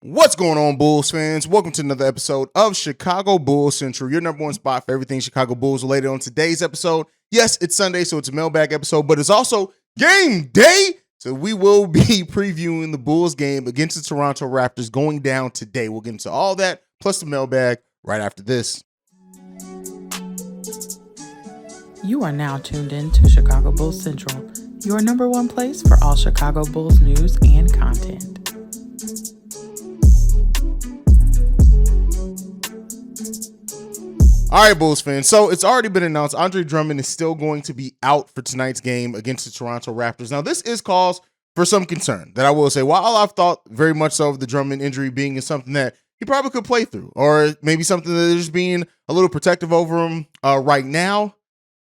What's going on, Bulls fans? Welcome to another episode of Chicago Bulls Central, your number one spot for everything Chicago Bulls related. On today's episode, yes, it's Sunday, so it's a mailbag episode, but it's also game day. So we will be previewing the Bulls game against the Toronto Raptors going down today. We'll get into all that, plus the mailbag right after this. You are now tuned in to Chicago Bulls Central, your number one place for all Chicago Bulls news and content. All right, Bulls fans. So it's already been announced Andre Drummond is still going to be out for tonight's game against the Toronto Raptors. Now, this is cause for some concern that I will say. While I've thought very much so of the Drummond injury being something that he probably could play through, or maybe something that is being a little protective over him right now,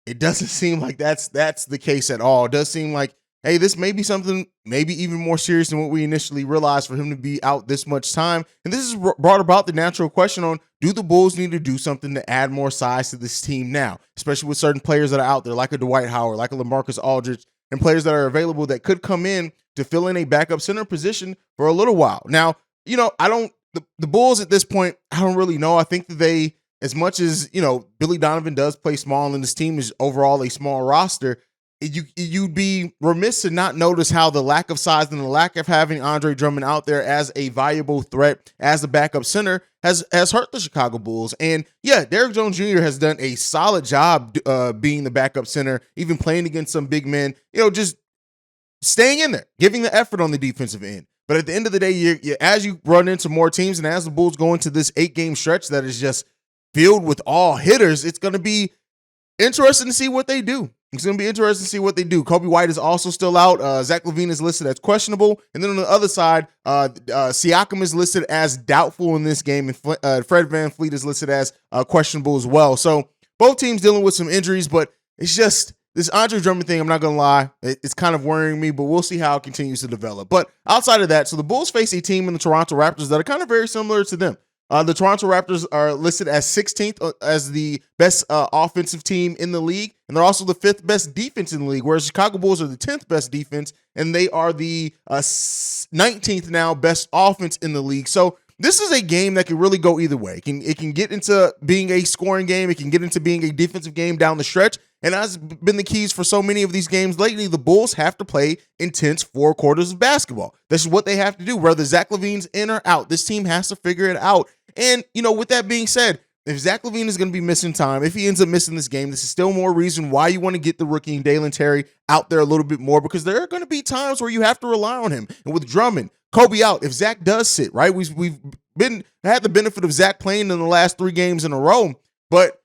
it doesn't seem like that's the case at all. It does seem like, hey, this may be something maybe even more serious than what we initially realized for him to be out this much time. And this has brought about the natural question on, do the Bulls need to do something to add more size to this team now, especially with certain players that are out there, like a Dwight Howard, like a LaMarcus Aldridge, and players that are available that could come in to fill in a backup center position for a little while. Now, the Bulls at this point, I don't really know. I think that they, as much as, Billy Donovan does play small and this team is overall a small roster, you'd be remiss to not notice how the lack of size and the lack of having Andre Drummond out there as a valuable threat as the backup center has hurt the Chicago Bulls. And yeah, Derrick Jones Jr. has done a solid job being the backup center, even playing against some big men, just staying in there, giving the effort on the defensive end. But at the end of the day, as you run into more teams and as the Bulls go into this 8-game stretch that is just filled with all hitters, it's going to be interesting to see what they do. It's going to be interesting to see what they do. Kobe White is also still out. Zach LaVine is listed as questionable. And then on the other side, Siakam is listed as doubtful in this game. And Fred VanVleet is listed as questionable as well. So both teams dealing with some injuries, but it's just this Andre Drummond thing, I'm not going to lie, it's kind of worrying me, but we'll see how it continues to develop. But outside of that, so the Bulls face a team in the Toronto Raptors that are kind of very similar to them. The Toronto Raptors are listed as 16th as the best offensive team in the league, and they're also the 5th best defense in the league, whereas Chicago Bulls are the 10th best defense, and they are the 19th now best offense in the league. So this is a game that can really go either way. It can get into being a scoring game. It can get into being a defensive game down the stretch. And as been the keys for so many of these games lately, the Bulls have to play intense 4 quarters of basketball. This is what they have to do. Whether Zach LaVine's in or out, this team has to figure it out. And, with that being said, if Zach LaVine is going to be missing time, if he ends up missing this game, this is still more reason why you want to get the rookie and Dalen Terry out there a little bit more, because there are going to be times where you have to rely on him. And with Drummond, Kobe out, if Zach does sit, right, we've had the benefit of Zach playing in the last 3 games in a row, but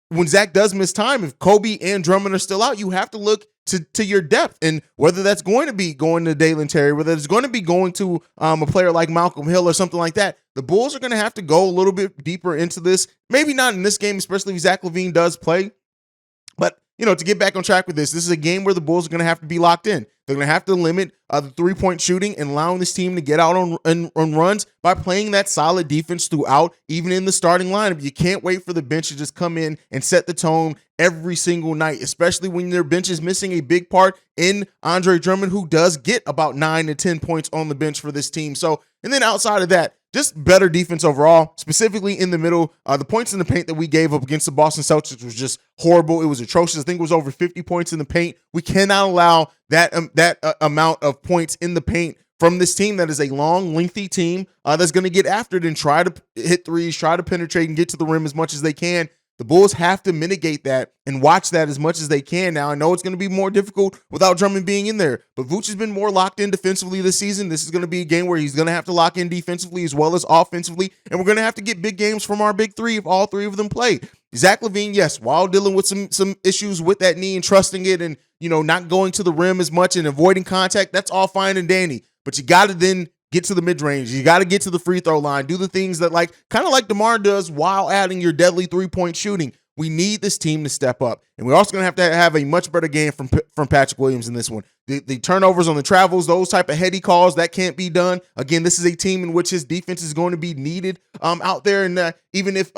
when Zach does miss time, if Kobe and Drummond are still out, you have to look to your depth, and whether that's going to be going to Dalen Terry, whether it's going to be going to a player like Malcolm Hill or something like that, the Bulls are going to have to go a little bit deeper into this. Maybe not in this game, especially if Zach LaVine does play, but to get back on track with this is a game where the Bulls are going to have to be locked in. They're going to have to limit the 3-point shooting and allowing this team to get out on runs by playing that solid defense throughout, even in the starting lineup. You can't wait for the bench to just come in and set the tone every single night, especially when their bench is missing a big part in Andre Drummond, who does get about 9 to 10 points on the bench for this team. So, and then outside of that, just better defense overall, specifically in the middle. The points in the paint that we gave up against the Boston Celtics was just horrible. It was atrocious. I think it was over 50 points in the paint. We cannot allow that amount of points in the paint from this team that is a long, lengthy team that's going to get after it and try to hit threes, try to penetrate and get to the rim as much as they can. The Bulls have to mitigate that and watch that as much as they can. Now, I know it's going to be more difficult without Drummond being in there, but Vooch has been more locked in defensively this season. This is going to be a game where he's going to have to lock in defensively as well as offensively, and we're going to have to get big games from our big 3 if all 3 of them play. Zach LaVine, yes, while dealing with some issues with that knee and trusting it and, not going to the rim as much and avoiding contact, that's all fine and dandy, but you got to then get to the mid-range. You got to get to the free throw line. Do the things that kind of like DeMar does while adding your deadly 3-point shooting. We need this team to step up. And we're also going to have a much better game from Patrick Williams in this one. The turnovers on the travels, those type of heady calls, that can't be done. Again, this is a team in which his defense is going to be needed out there. And even if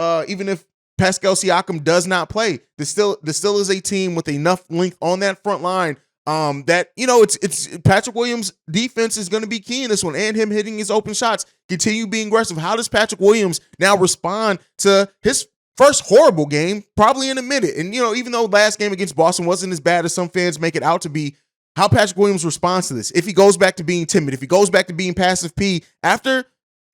Pascal Siakam does not play, this still is a team with enough length on that front line That it's Patrick Williams' defense is going to be key in this one, and him hitting his open shots, continue being aggressive. How does Patrick Williams now respond to his first horrible game, probably in a minute? And even though last game against Boston wasn't as bad as some fans make it out to be, how Patrick Williams responds to this? If he goes back to being timid, if he goes back to being passive P after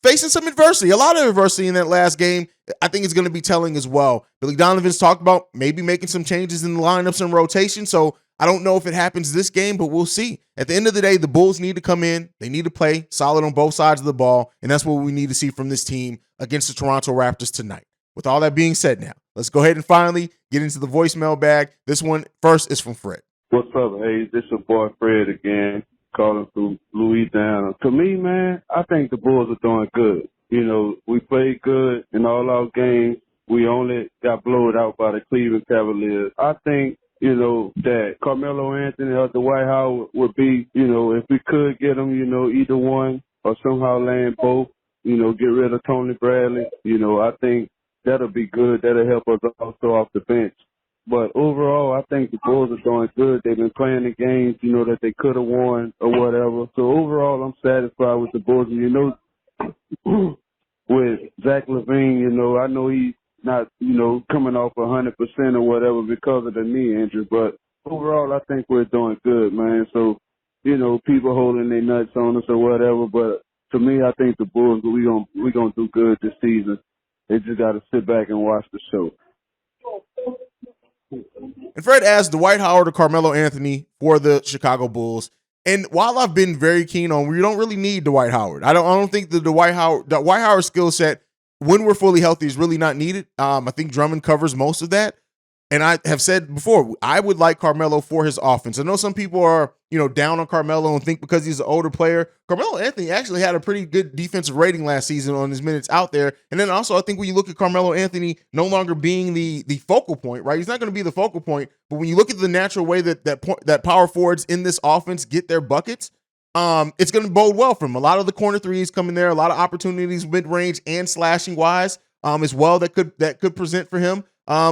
facing some adversity, a lot of adversity in that last game, I think it's going to be telling as well. Billy Donovan's talked about maybe making some changes in the lineups and rotation, so I don't know if it happens this game, but we'll see. At the end of the day, the Bulls need to come in. They need to play solid on both sides of the ball, and that's what we need to see from this team against the Toronto Raptors tonight. With all that being said now, let's go ahead and finally get into the voicemail bag. This one first is from Fred. What's up, Hayes? This your boy Fred again, calling from Louisiana. To me, man, I think the Bulls are doing good. We played good in all our games. We only got blown out by the Cleveland Cavaliers. I think, that Carmelo Anthony or Dwight Howard would be, if we could get them, either one or somehow land both, get rid of Tony Bradley. I think that'll be good. That'll help us also off the bench. But overall, I think the Bulls are doing good. They've been playing the games, that they could have won or whatever. So overall, I'm satisfied with the Bulls. And with Zach LaVine, I know he's not, coming off 100% or whatever because of the knee injury. But overall, I think we're doing good, man. So, people holding their nuts on us or whatever. But to me, I think the Bulls, we're gonna do good this season. They just got to sit back and watch the show. And Fred asked Dwight Howard or Carmelo Anthony for the Chicago Bulls. And while I've been very keen on, we don't really need Dwight Howard. I don't think the Dwight Howard skill set, when we're fully healthy, is really not needed. I think Drummond covers most of that. And I have said before, I would like Carmelo for his offense. I know some people are, down on Carmelo and think because he's an older player. Carmelo Anthony actually had a pretty good defensive rating last season on his minutes out there. And then also, I think when you look at Carmelo Anthony no longer being the focal point, right? He's not going to be the focal point. But when you look at the natural way that power forwards in this offense get their buckets, it's going to bode well for him. A lot of the corner threes coming there, a lot of opportunities mid-range and slashing wise as well that could present for him.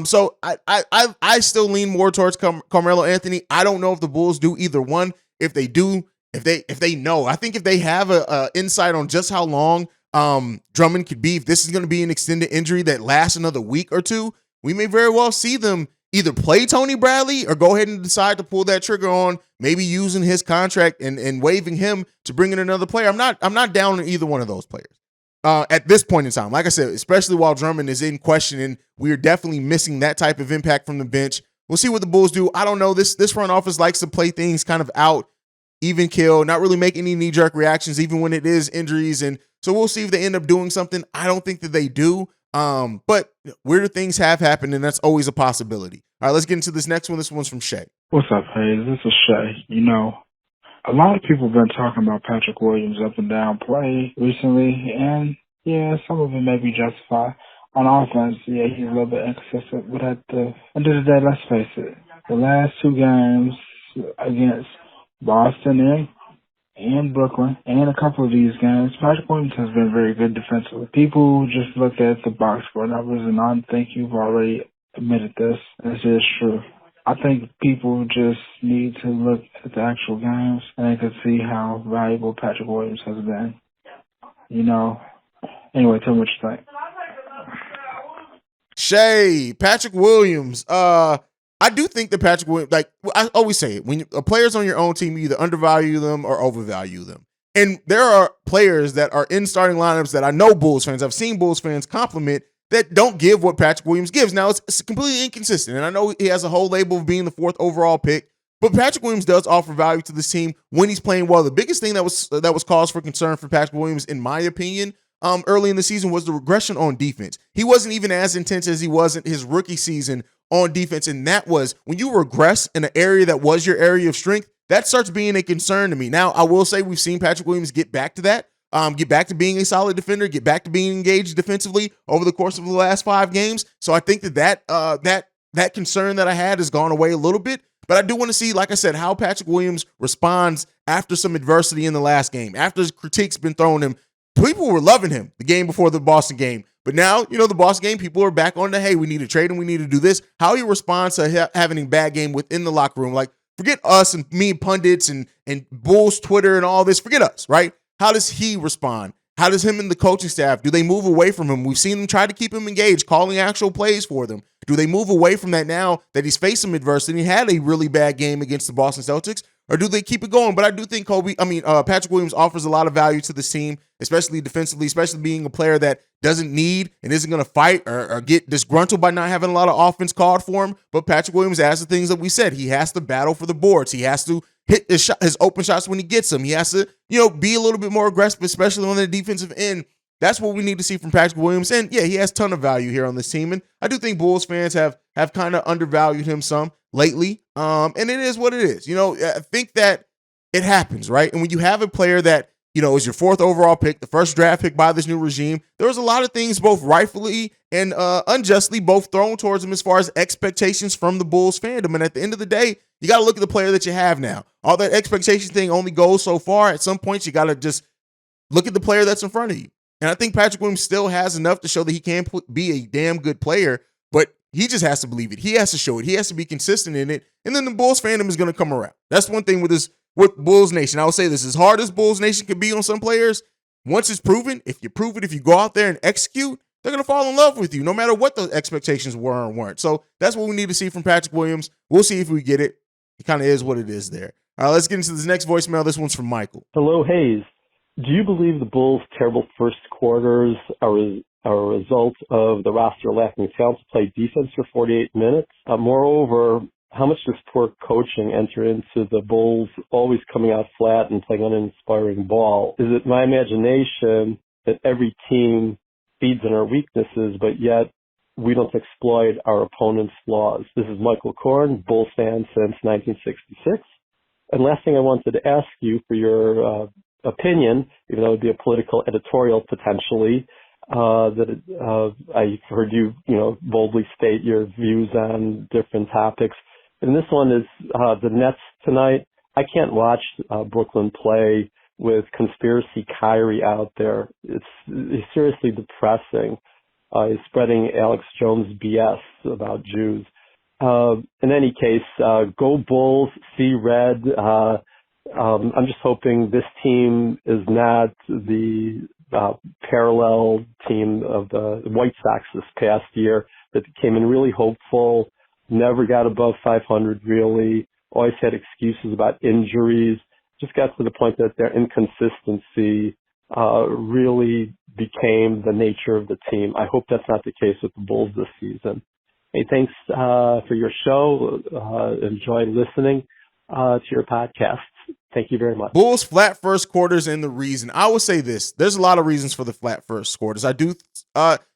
So I still lean more towards Carmelo Anthony. I don't know if the Bulls do either one. If they do, if they know, I think if they have a insight on just how long Drummond could be, if this is going to be an extended injury that lasts another week or two, we may very well see them either play Tony Bradley or go ahead and decide to pull that trigger on maybe using his contract and waiving him to bring in another player. I'm not down on either one of those players. At this point in time, like I said, especially while Drummond is in question, and we're definitely missing that type of impact from the bench. We'll see what the Bulls do. I don't know. This front office likes to play things kind of out, even kill, not really make any knee-jerk reactions, even when it is injuries. And so we'll see if they end up doing something. I don't think that they do. But weirder things have happened, and that's always a possibility. All right, let's get into this next one. This one's from Shay. What's up, Hayes? This is Shay. A lot of people have been talking about Patrick Williams' up and down play recently, and yeah, some of it may be justified. On offense, yeah, he's a little bit inconsistent, but at the end of the day, let's face it, the last two games against Boston and Brooklyn, and a couple of these games, Patrick Williams has been very good defensively. People just look at the box score numbers, and I think you've already admitted this. This is true. I think people just need to look at the actual games and they can see how valuable Patrick Williams has been. Anyway, tell me what you think. Shay, Patrick Williams. I do think that Patrick Williams, like I always say, when players on your own team, you either undervalue them or overvalue them. And there are players that are in starting lineups that I know Bulls fans, I've seen Bulls fans compliment, that don't give what Patrick Williams gives. Now, it's completely inconsistent, and I know he has a whole label of being the 4th overall pick, but Patrick Williams does offer value to this team when he's playing well. The biggest thing that was cause for concern for Patrick Williams, in my opinion, early in the season was the regression on defense. He wasn't even as intense as he was in his rookie season on defense, and that was when you regress in an area that was your area of strength, that starts being a concern to me. Now, I will say we've seen Patrick Williams get back to that. Get back to being a solid defender, get back to being engaged defensively over the course of the last 5 games. So I think that concern that I had has gone away a little bit. But I do want to see, like I said, how Patrick Williams responds after some adversity in the last game, after his critique's been thrown him. People were loving him the game before the Boston game. But now, the Boston game, people are back on the, hey, we need to trade him, we need to do this. How he responds to having a bad game within the locker room. Like, Forget us and me pundits and Bulls Twitter and all this. Forget us, right? How does he respond? How does him and the coaching staff, do they move away from him? We've seen them try to keep him engaged, calling actual plays for them. Do they move away from that now that he's faced some adversity? He had a really bad game against the Boston Celtics, or do they keep it going? But I do think Patrick Williams offers a lot of value to this team, especially defensively, especially being a player that doesn't need and isn't going to fight or get disgruntled by not having a lot of offense called for him. But Patrick Williams has the things that we said. He has to battle for the boards. He has to hit his open shots when he gets them. He has to, be a little bit more aggressive, especially on the defensive end. That's what we need to see from Patrick Williams. And yeah, he has a ton of value here on this team. And I do think Bulls fans have kind of undervalued him some lately. And it is what it is. I think that it happens, right? And when you have a player that, is your 4th overall pick, the first draft pick by this new regime, there was a lot of things both rightfully and unjustly both thrown towards him as far as expectations from the Bulls fandom. And at the end of the day, you got to look at the player that you have now. All that expectation thing only goes so far. At some point, you got to just look at the player that's in front of you. And I think Patrick Williams still has enough to show that he can be a damn good player, but he just has to believe it. He has to show it. He has to be consistent in it. And then the Bulls fandom is going to come around. That's one thing with Bulls Nation. I will say this, as hard as Bulls Nation can be on some players, once it's proven, if you go out there and execute, they're going to fall in love with you, no matter what the expectations were or weren't. So that's what we need to see from Patrick Williams. We'll see if we get it. It kind of is what it is there. All right, let's get into this next voicemail. This one's from Michael. Hello, Hayes. Do you believe the Bulls' terrible first quarters are a result of the roster lacking talent to play defense for 48 minutes? Moreover, how much does poor coaching enter into the Bulls always coming out flat and playing uninspiring ball? Is it my imagination that every team feeds on our weaknesses, but yet we don't exploit our opponent's flaws? This is Michael Korn, Bulls fan since 1966. And last thing I wanted to ask you for your opinion, even though it would be a political editorial potentially, I heard you, boldly state your views on different topics. And this one is the Nets tonight. I can't watch Brooklyn play with conspiracy Kyrie out there. It's seriously depressing. He's spreading Alex Jones BS about Jews. In any case, go Bulls, see red. I'm just hoping this team is not the parallel team of the White Sox this past year that came in really hopeful, never got above 500 really, always had excuses about injuries, just got to the point that their inconsistency really became the nature of the team. I hope that's not the case with the Bulls this season. Hey, thanks for your show. Enjoy listening to your podcast. Thank you very much. Bulls flat first quarters and the reason. I will say this. There's a lot of reasons for the flat first quarters. I do.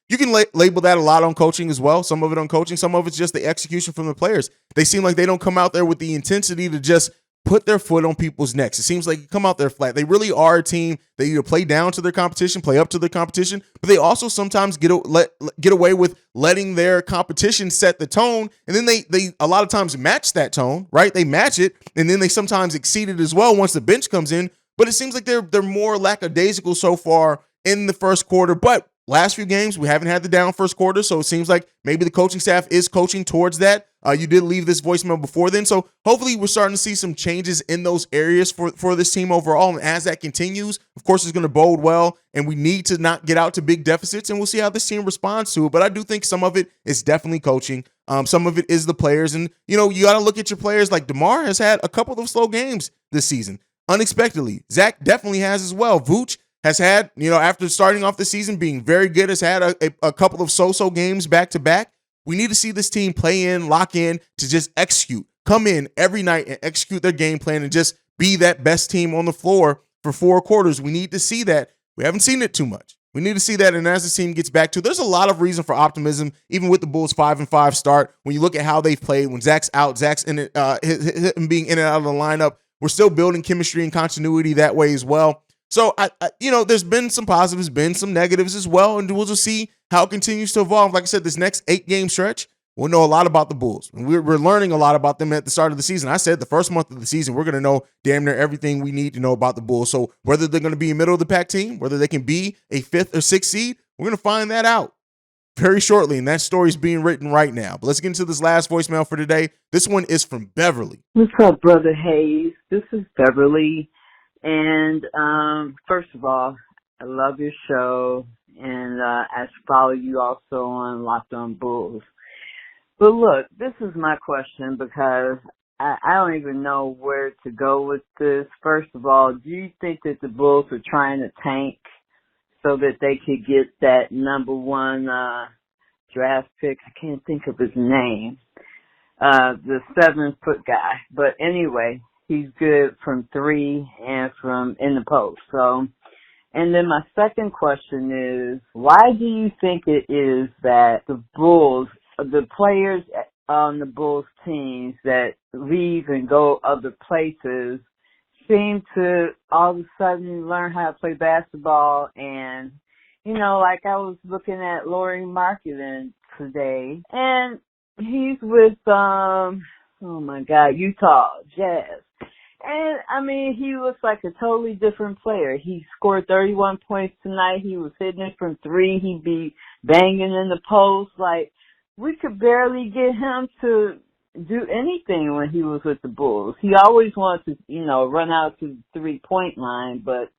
You can label that a lot on coaching as well. Some of it on coaching. Some of it's just the execution from the players. They seem like they don't come out there with the intensity to just put their foot on people's necks. It seems like you come out there flat. They really are a team that either play down to their competition, play up to their competition, but they also sometimes get away with letting their competition set the tone, and then they a lot of times match that tone, right? They match it, and then they sometimes exceed it as well once the bench comes in. But it seems like they're more lackadaisical so far in the first quarter. But last few games, we haven't had the down first quarter, so it seems like maybe the coaching staff is coaching towards that. You did leave this voicemail before then, so hopefully we're starting to see some changes in those areas for this team overall. And as that continues, of course, it's going to bode well, and we need to not get out to big deficits, and we'll see how this team responds to it. But I do think some of it is definitely coaching. Some of it is the players, and you got to look at your players. Like DeMar has had a couple of slow games this season, unexpectedly. Zach definitely has as well. Vooch has had, after starting off the season being very good, has had a couple of so-so games back-to-back. We need to see this team play in, lock in, to just execute. Come in every night and execute their game plan and just be that best team on the floor for 4 quarters. We need to see that. We haven't seen it too much. We need to see that, and as the team gets back to, there's a lot of reason for optimism, even with the Bulls' 5-5 start. When you look at how they've played, when Zach's out, Zach's in it, him being in and out of the lineup, we're still building chemistry and continuity that way as well. So, there's been some positives, been some negatives as well, and we'll just see how it continues to evolve. Like I said, this next 8-game stretch, we'll know a lot about the Bulls. We're learning a lot about them at the start of the season. I said the first month of the season, we're going to know damn near everything we need to know about the Bulls. So whether they're going to be a middle-of-the-pack team, whether they can be a 5th or 6th seed, we're going to find that out. very shortly, and that story is being written right now. But let's get into this last voicemail for today. This one is from Beverly. What's up, Brother Hayes? This is Beverly. And first of all, I love your show, and I follow you also on Locked On Bulls. But look, this is my question because I don't even know where to go with this. First of all, do you think that the Bulls are trying to tank so that they could get that number one draft pick? I can't think of his name. The 7-foot guy. But anyway, he's good from three and from in the post. So, and then my second question is, why do you think it is that the Bulls, the players on the Bulls teams that leave and go other places seem to all of a sudden learn how to play basketball? And, you know, like I was looking at Lauri Markkanen today, and he's with, Utah Jazz. And, I mean, he looks like a totally different player. He scored 31 points tonight. He was hitting it from three. He'd be banging in the post. Like, we could barely get him to do anything when he was with the Bulls. He always wanted to, you know, run out to the 3-point line. But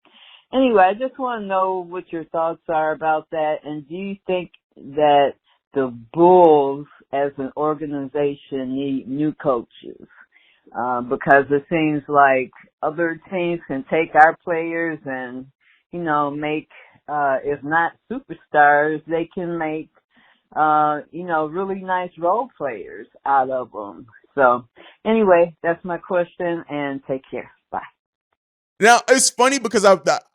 anyway, I just want to know what your thoughts are about that. And do you think that the Bulls as an organization need new coaches? Because it seems like other teams can take our players and, you know, make, if not superstars, they can make, really nice role players out of them. So anyway, that's my question, and take care. Bye. Now, it's funny because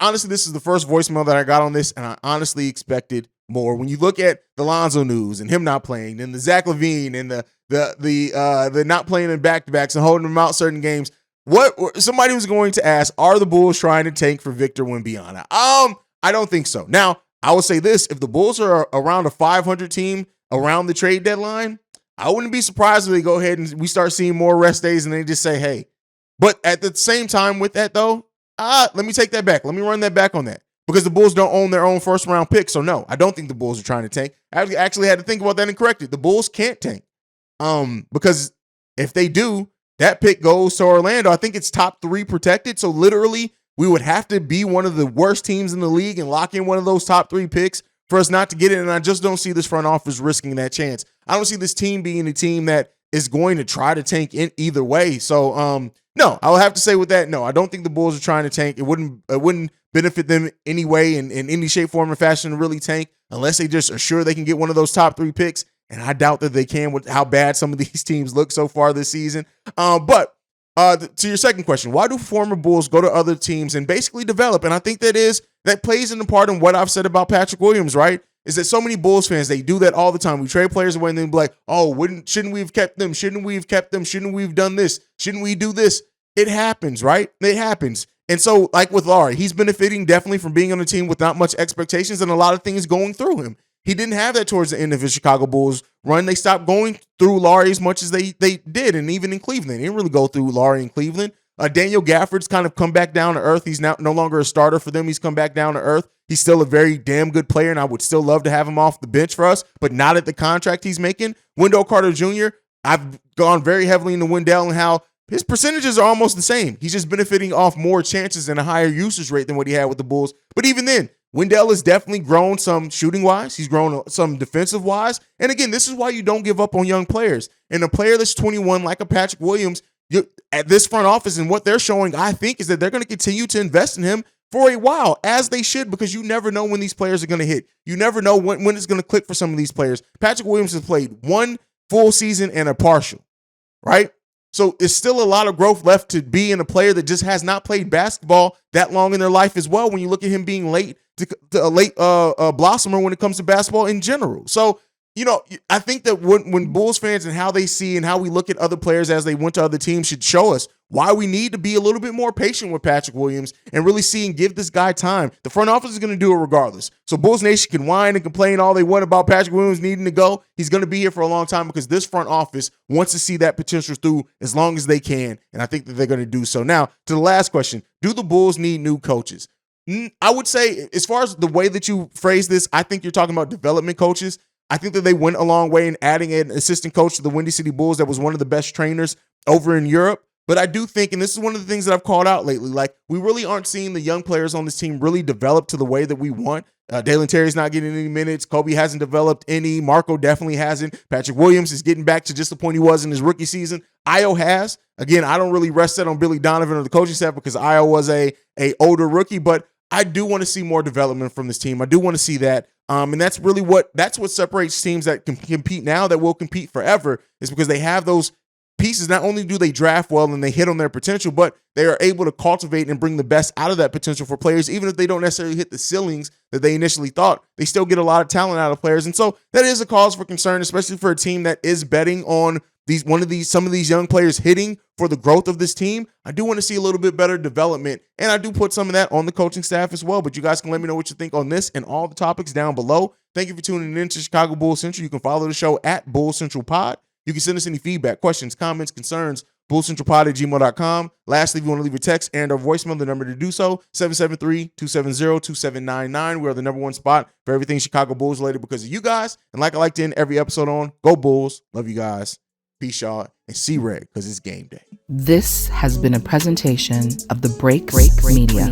honestly, this is the first voicemail that I got on this, and I honestly expected more. When you look at the Lonzo news and him not playing, and the Zach LaVine and the not playing in back-to-backs and holding them out certain games, somebody was going to ask, are the Bulls trying to tank for Victor Wembanyama? I don't think so. Now, I will say this, if the Bulls are around a 500 team around the trade deadline, I wouldn't be surprised if they go ahead and we start seeing more rest days and they just say, hey. But at the same time with that, though, let me take that back. Let me run that back on that. Because the Bulls don't own their own first-round pick. So, no, I don't think the Bulls are trying to tank. I actually had to think about that and correct it. The Bulls can't tank. Because if they do, that pick goes to Orlando. I think it's top 3 protected. So, literally, we would have to be one of the worst teams in the league and lock in one of those top 3 picks for us not to get it. And I just don't see this front office risking that chance. I don't see this team being a team that is going to try to tank in either way. So, no, I'll have to say with that, no, I don't think the Bulls are trying to tank. It wouldn't benefit them anyway in any shape, form, or fashion to really tank unless they just are sure they can get one of those top 3 picks. And I doubt that they can with how bad some of these teams look so far this season. But to your second question, why do former Bulls go to other teams and basically develop? And I think that plays in the part in what I've said about Patrick Williams, right? Is that so many Bulls fans, they do that all the time. We trade players away and then be like, oh, shouldn't we have kept them? Shouldn't we have kept them? Shouldn't we have done this? Shouldn't we do this? It happens, right? It happens. And so, like with Lauri, he's benefiting definitely from being on a team with not much expectations and a lot of things going through him. He didn't have that towards the end of his Chicago Bulls run. They stopped going through Lauri as much as they did, and even in Cleveland. They didn't really go through Lauri in Cleveland. Daniel Gafford's kind of come back down to earth. He's now no longer a starter for them. He's come back down to earth. He's still a very damn good player, and I would still love to have him off the bench for us, but not at the contract he's making. Wendell Carter Jr., I've gone very heavily into Wendell and how his percentages are almost the same. He's just benefiting off more chances and a higher usage rate than what he had with the Bulls. But even then, Wendell has definitely grown some shooting-wise. He's grown some defensive-wise. And again, this is why you don't give up on young players. And a player that's 21 like a Patrick Williams, at this front office and what they're showing, I think, is that they're going to continue to invest in him for a while, as they should, because you never know when these players are going to hit. You never know when it's going to click for some of these players. Patrick Williams has played one full season and a partial, right? So it's still a lot of growth left to be in a player that just has not played basketball that long in their life as well, when you look at him being late to a late blossomer when it comes to basketball in general. So, you know, I think that when Bulls fans and how they see and how we look at other players as they went to other teams should show us why we need to be a little bit more patient with Patrick Williams and really see and give this guy time. The front office is going to do it regardless. So Bulls Nation can whine and complain all they want about Patrick Williams needing to go. He's going to be here for a long time because this front office wants to see that potential through as long as they can, and I think that they're going to do so. Now, to the last question, do the Bulls need new coaches? I would say, as far as the way that you phrase this, I think you're talking about development coaches. I think that they went a long way in adding an assistant coach to the Windy City Bulls that was one of the best trainers over in Europe. But I do think, and this is one of the things that I've called out lately, like we really aren't seeing the young players on this team really develop to the way that we want. Dalen Terry's not getting any minutes. Kobe hasn't developed any. Marco definitely hasn't. Patrick Williams is getting back to just the point he was in his rookie season. Io has. Again, I don't really rest that on Billy Donovan or the coaching staff because Io was a older rookie, but I do want to see more development from this team. I do want to see that. And that's really that's what separates teams that can compete now that will compete forever, is because they have those pieces. Not only do they draft well and they hit on their potential, but they are able to cultivate and bring the best out of that potential for players. Even if they don't necessarily hit the ceilings that they initially thought, they still get a lot of talent out of players. And so that is a cause for concern, especially for a team that is betting on some of these young players hitting for the growth of this team. I do want to see a little bit better development, and I do put some of that on the coaching staff as well. But you guys can let me know what you think on this and all the topics down below. Thank you for tuning in to Chicago Bulls Central. You can follow the show at Bulls Central Pod. You can send us any feedback, questions, comments, concerns, bullscentralpod@gmail.com. Lastly, if you want to leave a text and or voicemail, the number to do so, 773-270-2799. We are the number one spot for everything Chicago Bulls related because of you guys. And like I like to end every episode on, go Bulls. Love you guys. Peace, y'all. And see Red, because it's game day. This has been a presentation of the Break Media.